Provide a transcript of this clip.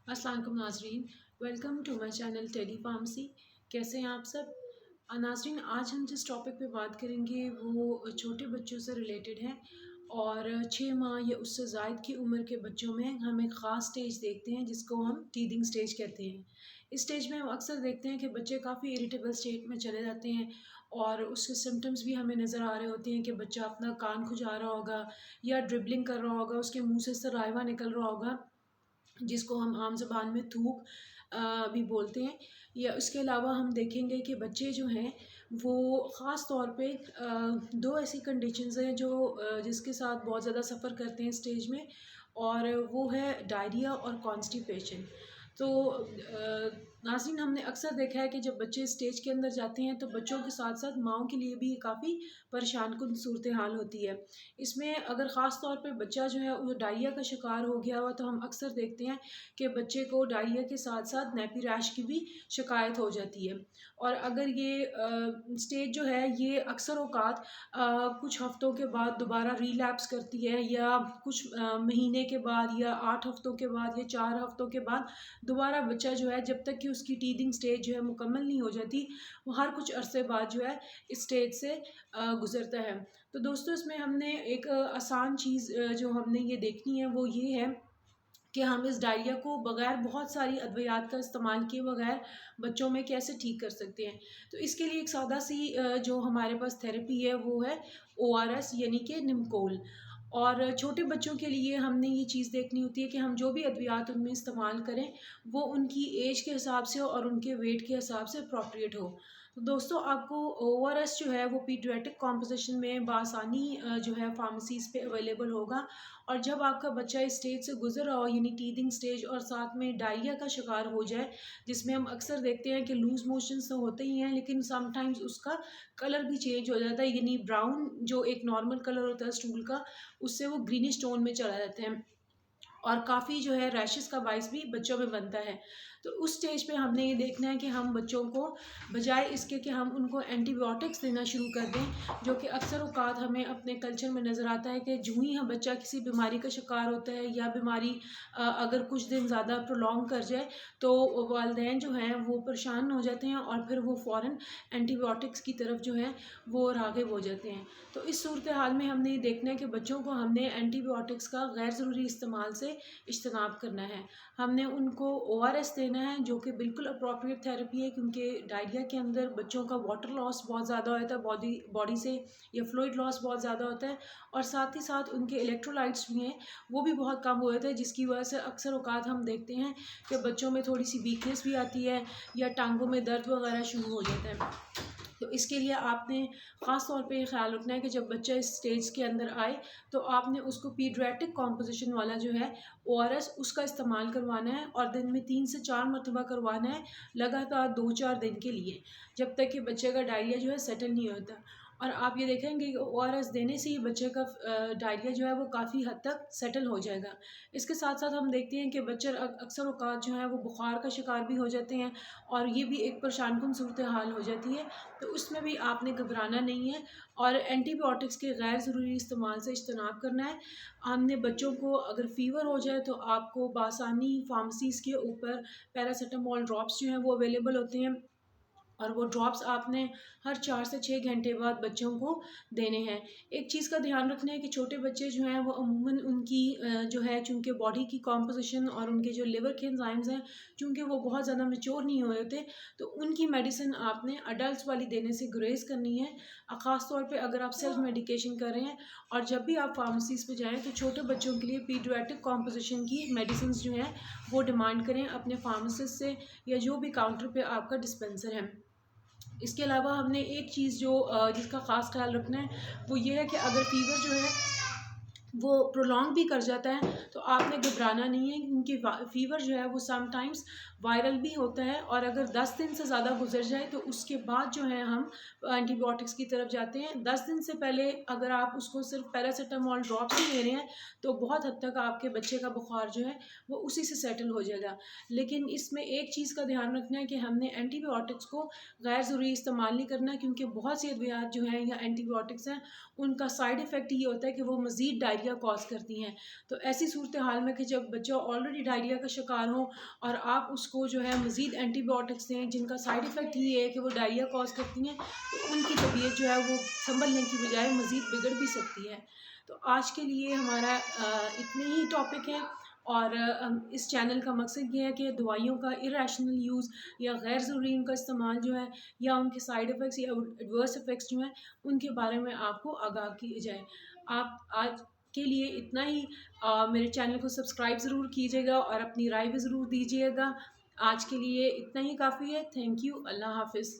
अस्सलाम वालेकुम नाजरीन, welcome to my channel tele pharmacy. कैसे हैं आप सब नाजरीन? आज हम जिस टॉपिक पे बात करेंगे वो छोटे बच्चों से रिलेटेड है और 6 माह या उससे ज़ायद की उम्र के बच्चों में हम एक ख़ास स्टेज देखते हैं जिसको हम टीदिंग स्टेज कहते हैं। इस स्टेज में हम अक्सर देखते हैं कि बच्चे काफ़ी इरिटेबल स्टेट में चले जाते हैं और उसके सिम्टम्स भी हमें नज़र आ रहे होते हैं कि बच्चा अपना कान खुजा रहा होगा या ड्रिबलिंग कर रहा होगा, उसके मुँह से सलाइवा निकल रहा होगा जिसको हम आम ज़बान में थूक भी बोलते हैं। या इसके अलावा हम देखेंगे कि बच्चे जो हैं वो ख़ास तौर पे दो ऐसी कंडीशंस हैं जो जिसके साथ बहुत ज़्यादा सफ़र करते हैं स्टेज में, और वो है डायरिया और कॉन्स्टिपेशन। तो नाज़रीन, हमने अक्सर देखा है कि जब बच्चे स्टेज के अंदर जाते हैं तो बच्चों के साथ साथ माँओं के लिए भी काफ़ी परेशान कुन सूरत हाल होती है। इसमें अगर ख़ास तौर पे बच्चा जो है वो डायरिया का शिकार हो गया हुआ तो हम अक्सर देखते हैं कि बच्चे को डायरिया के साथ साथ नेपी रैश की भी शिकायत हो जाती है। और अगर ये स्टेज जो है ये अक्सर औक़ात कुछ हफ़्तों के बाद दोबारा रिलैप्स करती है, या कुछ महीने के बाद, या 8 हफ़्तों के बाद, या 4 हफ़्तों के बाद दोबारा बच्चा जो है, जब तक कि उसकी टीदिंग स्टेज जो है मुकम्मल नहीं हो जाती, वो हर कुछ अरसे बाद जो है इस स्टेज से गुज़रता है। तो दोस्तों, इसमें हमने एक आसान चीज़ जो हमने ये देखनी है वो ये है कि हम इस डायरिया को बग़ैर बहुत सारी अद्वियात का इस्तेमाल किए बगैर बच्चों में कैसे ठीक कर सकते हैं। तो इसके लिए एक सादा सी जो हमारे पास थेरेपी है वो है ओआरएस, यानी कि निमकोल। और छोटे बच्चों के लिए हमने ये चीज़ देखनी होती है कि हम जो भी अद्वियात उनमें इस्तेमाल करें वो उनकी एज के हिसाब से और उनके वेट के हिसाब से अप्रोप्रिएट हो। तो दोस्तों, आपको ओआरएस जो है वो पीडियाट्रिक कॉम्पोजिशन में बआसानी जो है फार्मेसीज़ पे अवेलेबल होगा। और जब आपका बच्चा इस स्टेज से गुज़र रहा हो, यानी टीदिंग स्टेज, और साथ में डायरिया का शिकार हो जाए, जिसमें हम अक्सर देखते हैं कि लूज़ मोशंस तो होते ही हैं लेकिन समटाइम्स उसका कलर भी चेंज हो जाता है, यानी ब्राउन जो एक नॉर्मल कलर होता है स्टूल का, उससे वो ग्रीनिश टोन में चला जाता है और काफ़ी जो है रैशेस का बाइस भी बच्चों में बनता है। तो उस स्टेज पे हमने ये देखना है कि हम बच्चों को बजाय इसके कि हम उनको एंटीबायोटिक्स देना शुरू कर दें, जो कि अक्सर औक़ात हमें अपने कल्चर में नज़र आता है कि जूँ ही हम बच्चा किसी बीमारी का शिकार होता है या बीमारी अगर कुछ दिन ज़्यादा प्रोलॉन्ग कर जाए तो वालिदैन जो हैं वो परेशान हो जाते हैं और फिर वो फ़ौरन एंटीबायोटिक्स की तरफ जो है वो राग़िब हो जाते हैं। तो इस सूरत हाल में हमने ये देखना है कि बच्चों को हमने एंटीबायोटिक्स का गैर ज़रूरी इस्तेमाल से इज्तनाब करना है। हमने उनको ओआरएस देना है जो कि बिल्कुल अप्रोप्रिएट थेरेपी है, क्योंकि डायरिया के अंदर बच्चों का वाटर लॉस बहुत ज़्यादा होता है बॉडी बॉडी से, या फ्लूइड लॉस बहुत ज़्यादा होता है, और साथ ही साथ उनके इलेक्ट्रोलाइट्स भी हैं वो भी बहुत कम हो जाते हैं, जिसकी वजह से अक्सर औक़ात हम देखते हैं कि बच्चों में थोड़ी सी वीकनेस भी आती है या टांगों में दर्द वगैरह शुरू हो जाता है। तो इसके लिए आपने ख़ास तौर पे ये ख़्याल रखना है कि जब बच्चा इस स्टेज के अंदर आए तो आपने उसको पीडियाट्रिक कॉम्पोजिशन वाला जो है ओआरएस उसका इस्तेमाल करवाना है, और दिन में 3 से 4 मरतबा करवाना है, लगातार 2-4 दिन के लिए, जब तक कि बच्चे का डायरिया जो है सेटल नहीं होता। और आप ये देखेंगे कि ओआरएस देने से ही बच्चे का डायरिया जो है वो काफ़ी हद तक सेटल हो जाएगा। इसके साथ-साथ हम देखते हैं कि बच्चे अक्सर औक़ात जो है वो बुखार का शिकार भी हो जाते हैं, और ये भी एक परेशानकुन सूरत हाल हो जाती है। तो उसमें भी आपने घबराना नहीं है और एंटीबायोटिक्स के गैर ज़रूरी इस्तेमाल से इज्तनाब करना है। हमने बच्चों को अगर फ़ीवर हो जाए तो आपको बआसानी फार्मेसीज़ के ऊपर पैरासिटामोल ड्रॉप्स जो हैं वो अवेलेबल होते हैं, और वो ड्रॉप्स आपने हर 4 से 6 घंटे बाद बच्चों को देने हैं। एक चीज़ का ध्यान रखना है कि छोटे बच्चे जो हैं वो अमूमन उनकी जो है चूँकि बॉडी की कॉम्पोज़िशन और उनके जो लिवर के एंजाइम्स हैं, चूँकि वो बहुत ज़्यादा मैच्योर नहीं हुए होते, तो उनकी मेडिसिन आपने एडल्ट्स वाली देने से गुरेज़ करनी है। ख़ास तौर पे अगर आप सेल्फ मेडिकेशन कर रहे हैं, और जब भी आप फार्मेसीज़ पे जाएँ तो छोटे बच्चों के लिए पीडियाट्रिक कॉम्पोज़िशन की मेडिसिन्स जो हैं वो डिमांड करें अपने फार्मासिस्ट से, या जो भी काउंटर पे आपका डिस्पेंसर है। इसके अलावा हमने एक चीज़ जो जिसका ख़ास ख़्याल रखना है वो ये है कि अगर फ़ीवर जो है वो प्रोलॉन्ग भी कर जाता है तो आपने घबराना नहीं है, क्योंकि फ़ीवर जो है वो समटाइम्स वायरल भी होता है, और अगर 10 दिन से ज़्यादा गुजर जाए तो उसके बाद जो है हम एंटीबायोटिक्स की तरफ जाते हैं। 10 दिन से पहले अगर आप उसको सिर्फ पैरासिटामोल ड्रॉप्स ही ले रहे हैं तो बहुत हद तक आपके बच्चे का बुखार जो है वो उसी से सेटल हो जाएगा। लेकिन इसमें एक चीज़ का ध्यान रखना है कि हमने एंटीबायोटिक्स को गैर ज़रूरी इस्तेमाल नहीं करना, क्योंकि बहुत सी अद्वियात जो हैं या एंटीबायोटिक्स हैं उनका साइड इफ़ेक्ट ये होता है कि वो मज़ीद डायरिया कॉज करती हैं। तो ऐसी सूरत हाल में कि जब बच्चा ऑलरेडी डायरिया का शिकार हो और आप उसको जो है मज़ीद एंटीबायोटिक्स दें जिनका साइड इफ़ेक्ट ये है कि वो डायरिया कॉज करती हैं, तो उनकी तबीयत जो है वो संभलने की बजाय मज़ीद बिगड़ भी सकती है। तो आज के लिए हमारा इतने ही टॉपिक हैं। और इस चैनल का मकसद ये है कि दवाइयों का इरेशनल यूज़ या गैर ज़रूरी उनका इस्तेमाल जो है, या उनके साइड इफ़ेक्ट्स या एडवर्स इफ़ेक्ट्स जो हैं, उनके बारे में आपको आगाह किया जाए। आप आज के लिए इतना ही। मेरे चैनल को सब्सक्राइब ज़रूर कीजिएगा और अपनी राय भी ज़रूर दीजिएगा। आज के लिए इतना ही काफ़ी है। Thank you. अल्लाह हाफ़िज़।